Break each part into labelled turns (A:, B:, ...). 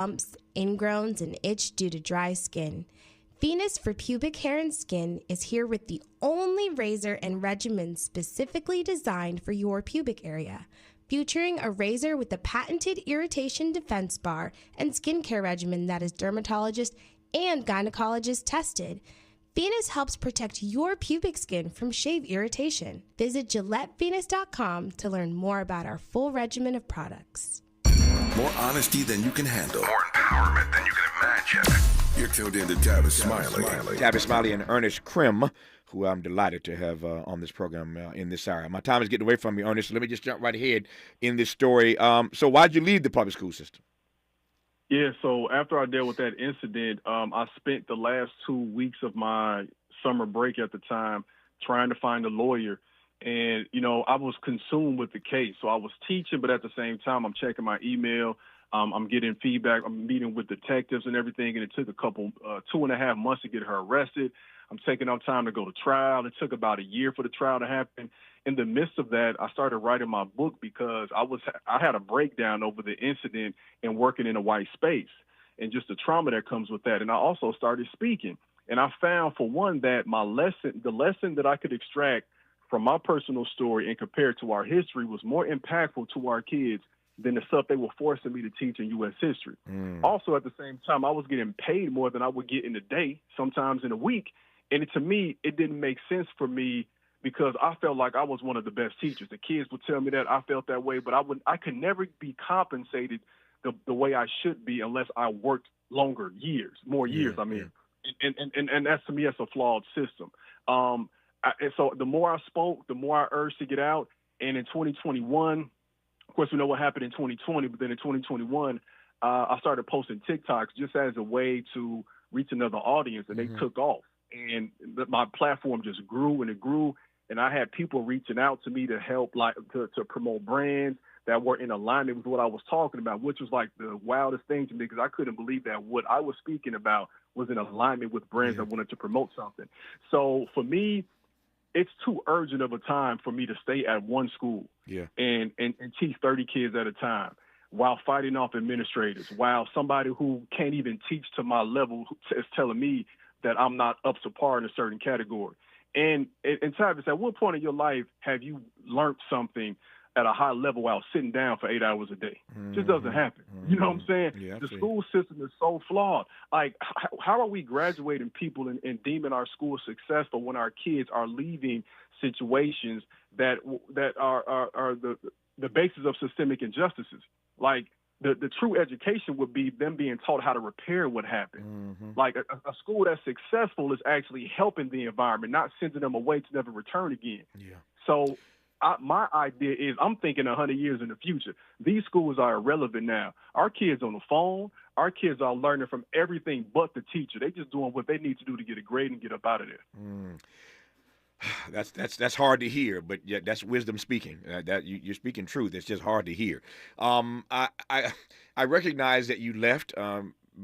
A: bumps, ingrowns, and itch due to dry skin. Venus for pubic hair and skin is here with the only razor and regimen specifically designed for your pubic area, featuring a razor with a patented irritation defense bar and skincare regimen that is dermatologist and gynecologist tested. Venus helps protect your pubic skin from shave irritation. Visit GilletteVenus.com to learn more about our full regimen of products.
B: More honesty than you can handle.
C: More empowerment than you can imagine.
B: You're tuned in to Tavis Smiley.
D: Tavis Smiley and Ernest Krim, who I'm delighted to have on this program in this hour. My time is getting away from me, Ernest, so let me just jump right ahead in this story. So why'd you leave the public school system?
E: Yeah, so after I dealt with that incident, I spent the last 2 weeks of my summer break at the time trying to find a lawyer. And, I was consumed with the case. So I was teaching, but at the same time, I'm checking my email. I'm getting feedback. I'm meeting with detectives and everything. And it took a couple, 2.5 months to get her arrested. I'm taking up time to go to trial. It took about a year for the trial to happen. In the midst of that, I started writing my book because I had a breakdown over the incident and working in a white space and just the trauma that comes with that. And I also started speaking. And I found, for one, that the lesson that I could extract from my personal story and compared to our history was more impactful to our kids than the stuff they were forcing me to teach in U.S. history. Also, at the same time, I was getting paid more than I would get in a day, sometimes in a week. And to me, it didn't make sense for me because I felt like I was one of the best teachers. The kids would tell me that I felt that way, but I could never be compensated the way I should be unless I worked more years. And that's, to me, that's a flawed system. And so the more I spoke, the more I urged to get out. And in 2021, of course, we know what happened in 2020, but then in 2021, I started posting TikToks just as a way to reach another audience, and they took off. And my platform just grew and it grew. And I had people reaching out to me to help, to promote brands that were in alignment with what I was talking about, which was like the wildest thing to me because I couldn't believe that what I was speaking about was in alignment with brands that wanted to promote something. So for me, it's too urgent of a time for me to stay at one school and teach 30 kids at a time while fighting off administrators, while somebody who can't even teach to my level is telling me that I'm not up to par in a certain category. And Tavis, at what point in your life have you learned something at a high level while sitting down for 8 hours a day? It just doesn't happen. You know what I'm saying?
D: Yeah,
E: the school system is so flawed. Like, how are we graduating people and deeming our school successful when our kids are leaving situations that are the basis of systemic injustices? Like, the true education would be them being taught how to repair what happened. Like a school that's successful is actually helping the environment, not sending them away to never return again. So my idea is I'm thinking 100 years in the future. These schools are irrelevant now. Our kids on the phone, our kids are learning from everything but the teacher. They just doing what they need to do to get a grade and get up out of there.
D: That's hard to hear, but yeah, that's wisdom speaking. That you're speaking truth. It's just hard to hear. I recognize that you left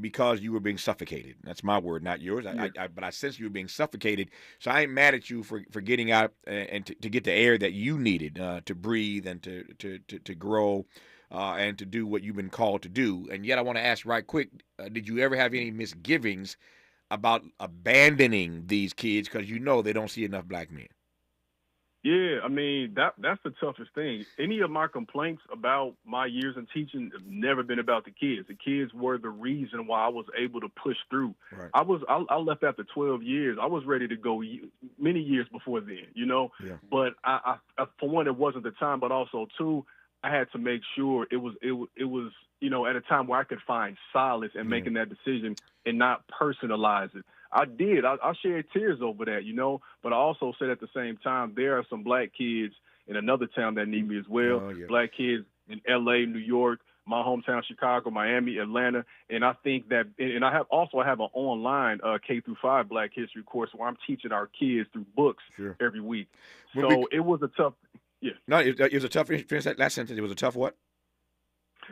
D: because you were being suffocated. That's my word, not yours. But I sense you were being suffocated. So I ain't mad at you for getting out and to get the air that you needed to breathe and to grow and to do what you've been called to do. And yet I want to ask right quick, did you ever have any misgivings about abandoning these kids because they don't see enough black men?
E: Yeah, I mean, that's the toughest thing. Any of my complaints about my years in teaching have never been about the kids. The kids were the reason why I was able to push through.
D: Right.
E: I left after 12 years. I was ready to go many years before then, But I for one, it wasn't the time, but also two, I had to make sure it was at a time where I could find solace in making that decision and not personalize it. I did. I shed tears over that, but I also said at the same time, there are some black kids in another town that need me as well. Black kids in L.A., New York, my hometown, Chicago, Miami, Atlanta. And I think that, and I have an online K-5 Black History course where I'm teaching our kids through books every week. So it was a tough,
D: No, it was a tough, finish that last sentence. It was a tough what?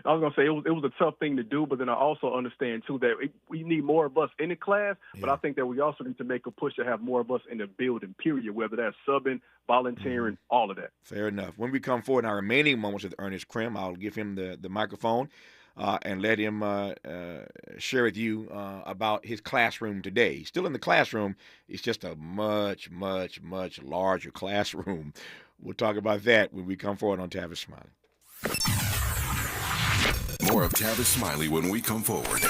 E: I was going to say it was a tough thing to do, but then I also understand, too, that we need more of us in the class, but I think that we also need to make a push to have more of us in the building, period, whether that's subbing, volunteering, all of that.
D: Fair enough. When we come forward in our remaining moments with Ernest Krim, I'll give him the microphone. and let him share with you about his classroom today. He's still in the classroom. It's just a much, much, much larger classroom. We'll talk about that when we come forward on Tavis Smiley.
B: More of Tavis Smiley when we come forward.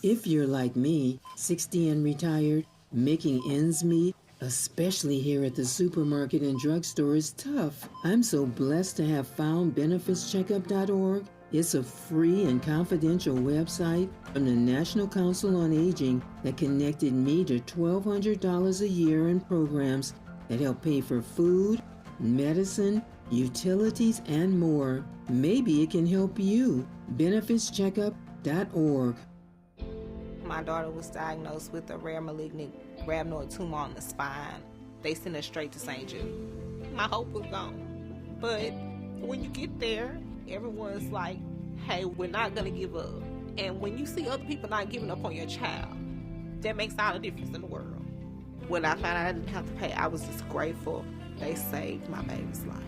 F: If you're like me, 60 and retired, making ends meet, especially here at the supermarket and drugstore, is tough. I'm so blessed to have found benefitscheckup.org. It's a free and confidential website from the National Council on Aging that connected me to $1,200 a year in programs that help pay for food, medicine, utilities, and more. Maybe it can help you. benefitscheckup.org.
G: My daughter was diagnosed with a rare malignant rhabdoid tumor on the spine. They sent her straight to St. Jude. My hope was gone. But when you get there, everyone's like, hey, we're not going to give up. And when you see other people not giving up on your child, that makes all the difference in the world. When I found out I didn't have to pay, I was just grateful. They saved my baby's life.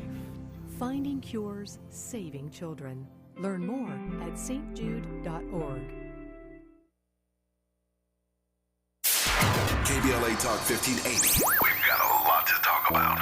H: Finding cures, saving children. Learn more at stjude.org.
B: KBLA Talk 1580.
C: We've got a lot to talk about.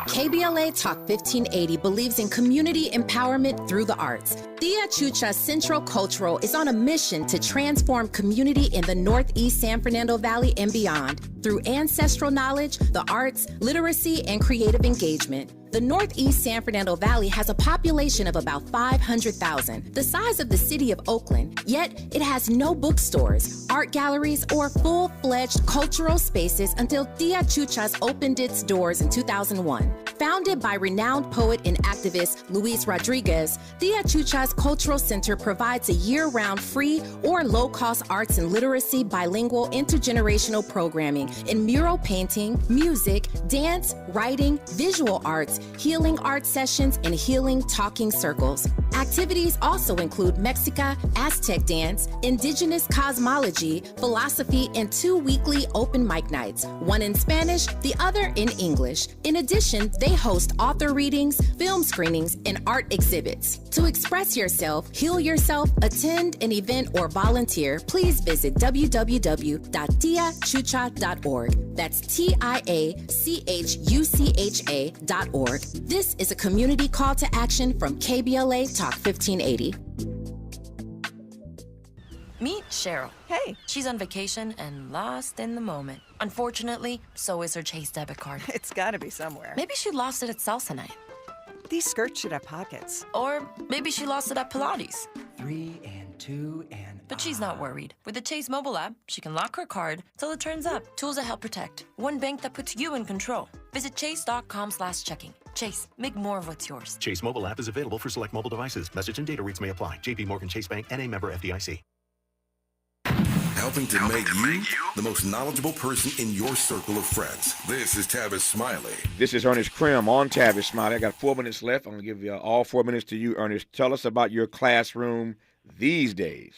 I: KBLA Talk 1580 believes in community empowerment through the arts. Tia Chucha Central Cultural is on a mission to transform community in the Northeast San Fernando Valley and beyond through ancestral knowledge, the arts, literacy, and creative engagement. The Northeast San Fernando Valley has a population of about 500,000, the size of the city of Oakland, yet it has no bookstores, art galleries, or full-fledged cultural spaces until Tia Chucha's opened its doors in 2001. Founded by renowned poet and activist Luis Rodriguez, Tia Chucha's Cultural Center provides a year-round free or low-cost arts and literacy bilingual intergenerational programming in mural painting, music, dance, writing, visual arts, healing art sessions, and healing talking circles. Activities also include Mexica, Aztec dance, indigenous cosmology, philosophy, and 2 weekly open mic nights, one in Spanish, the other in English. In addition, they host author readings, film screenings, and art exhibits. To express yourself, heal yourself, attend an event, or volunteer, please visit www.tiachucha.org. That's TIACHUCHA.org. This is a community call to action from KBLA Talk 1580.
J: Meet Cheryl.
K: Hey.
J: She's on vacation and lost in the moment. Unfortunately, so is her Chase debit card.
K: It's gotta be somewhere.
J: Maybe she lost it at salsa night.
K: These skirts should have pockets.
J: Or maybe she lost it at Pilates.
L: 3 and 2 and...
J: But she's not worried. With the Chase mobile app, she can lock her card till it turns up. Tools that help protect. One bank that puts you in control. Visit chase.com/checking. Chase, make more of what's yours.
M: Chase mobile app is available for select mobile devices. Message and data rates may apply. JP Morgan Chase Bank, N.A. member FDIC.
B: Helping to make you the most knowledgeable person in your circle of friends. This is Tavis Smiley.
D: This is Ernest Krim on Tavis Smiley. I got 4 minutes left. I'm going to give you all 4 minutes to you, Ernest. Tell us about your classroom these days.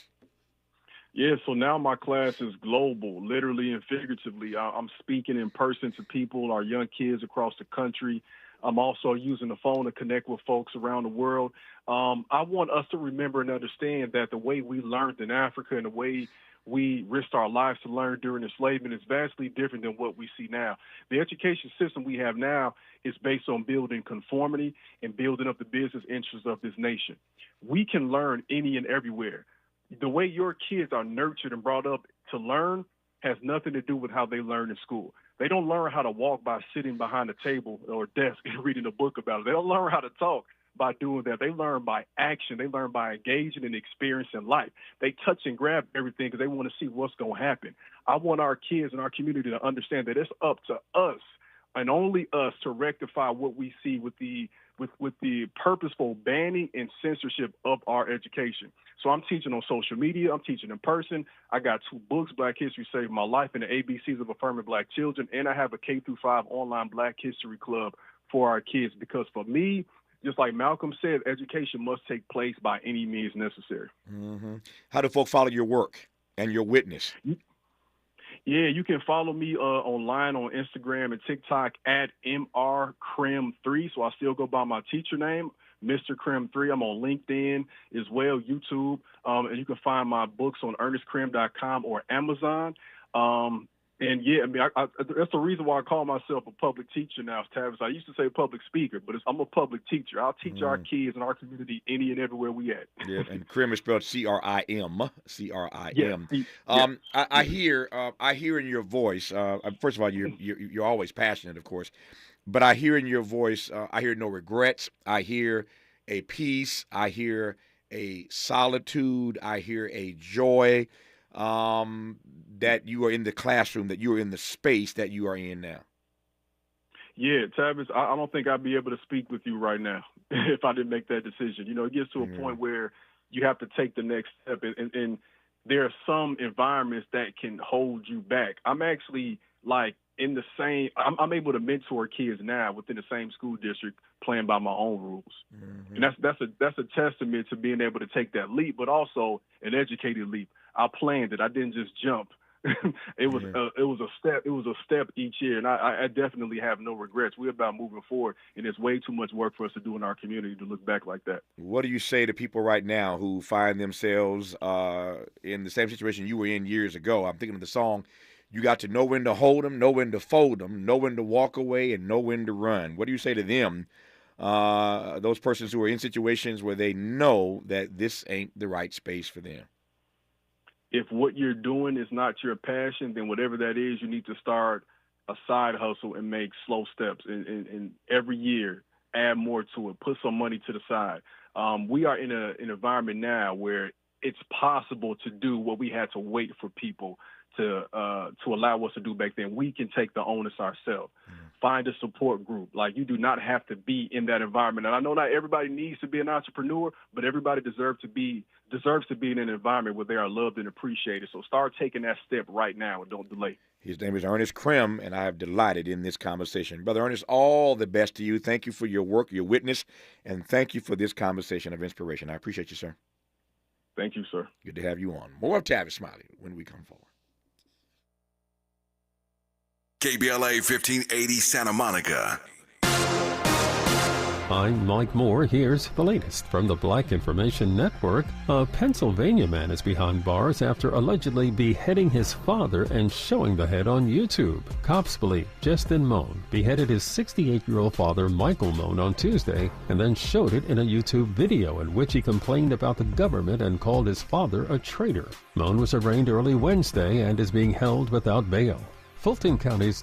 E: Yeah, so now my class is global, literally and figuratively. I'm speaking in person to people, our young kids across the country. I'm also using the phone to connect with folks around the world. I want us to remember and understand that the way we learned in Africa and the way we risked our lives to learn during enslavement is vastly different than what we see now. The education system we have now is based on building conformity and building up the business interests of this nation. We can learn any and everywhere. The way your kids are nurtured and brought up to learn has nothing to do with how they learn in school. They don't learn how to walk by sitting behind a table or desk and reading a book about it. They don't learn how to talk by doing that. They learn by action. They learn by engaging and experiencing life. They touch and grab everything because they want to see what's going to happen. I want our kids and our community to understand that it's up to us and only us to rectify what we see with the purposeful banning and censorship of our education. So I'm teaching on social media. I'm teaching in person. I got 2 books, Black History Saved My Life and the ABCs of Affirming Black Children. And I have a K-5 online Black History Club for our kids because for me, just like Malcolm said, education must take place by any means necessary.
D: Mm-hmm. How do folk follow your work and your witness?
E: Yeah, you can follow me online on Instagram and TikTok at MRCrim3. So I still go by my teacher name. Mr. Krim 3. I'm on LinkedIn as well, YouTube. And you can find my books on ErnestKrim.com or Amazon. And yeah, I mean, that's the reason why I call myself a public teacher now, Tavis. I used to say public speaker, but I'm a public teacher. I'll teach our kids in our community any and everywhere we at.
D: Yeah, and Krim is spelled C-R-I-M. C-R-I-M.
E: Yeah.
D: I hear in your voice. First of all, you're always passionate, of course, but I hear in your voice. I hear no regrets. I hear a peace. I hear a solitude. I hear a joy. That you are in the classroom, that you are in the space that you are in now.
E: Yeah, Tavis, I don't think I'd be able to speak with you right now if I didn't make that decision. You know, it gets to a point where you have to take the next step, and there are some environments that can hold you back. I'm actually like in the same. I'm able to mentor kids now within the same school district, playing by my own rules, and that's a testament to being able to take that leap, but also an educated leap. I planned it. I didn't just jump. It was a step. It was a step each year, and I definitely have no regrets. We're about moving forward, and it's way too much work for us to do in our community to look back like that.
D: What do you say to people right now who find themselves in the same situation you were in years ago? I'm thinking of the song, "You got to know when to hold them, know when to fold them, know when to walk away, and know when to run." What do you say to them, those persons who are in situations where they know that this ain't the right space for them?
E: If what you're doing is not your passion, then whatever that is, you need to start a side hustle and make slow steps. And every year, add more to it. Put some money to the side. We are in an environment now where it's possible to do what we had to wait for people to allow us to do back then. We can take the onus ourselves. Find a support group. Like, you do not have to be in that environment. And I know not everybody needs to be an entrepreneur, but everybody deserves to be in an environment where they are loved and appreciated. So start taking that step right now and don't delay.
D: His name is Ernest Krim, and I have delighted in this conversation. Brother Ernest, all the best to you. Thank you for your work, your witness, and thank you for this conversation of inspiration. I appreciate you, sir.
E: Thank you, sir.
D: Good to have you on. More of Tavis Smiley when we come forward.
B: KBLA 1580 Santa Monica.
N: I'm Mike Moore. Here's the latest from the Black Information Network. A Pennsylvania man is behind bars after allegedly beheading his father and showing the head on YouTube. Cops believe Justin Moan beheaded his 68-year-old father, Michael Moan, on Tuesday and then showed it in a YouTube video in which he complained about the government and called his father a traitor. Moan was arraigned early Wednesday and is being held without bail. Fulton County's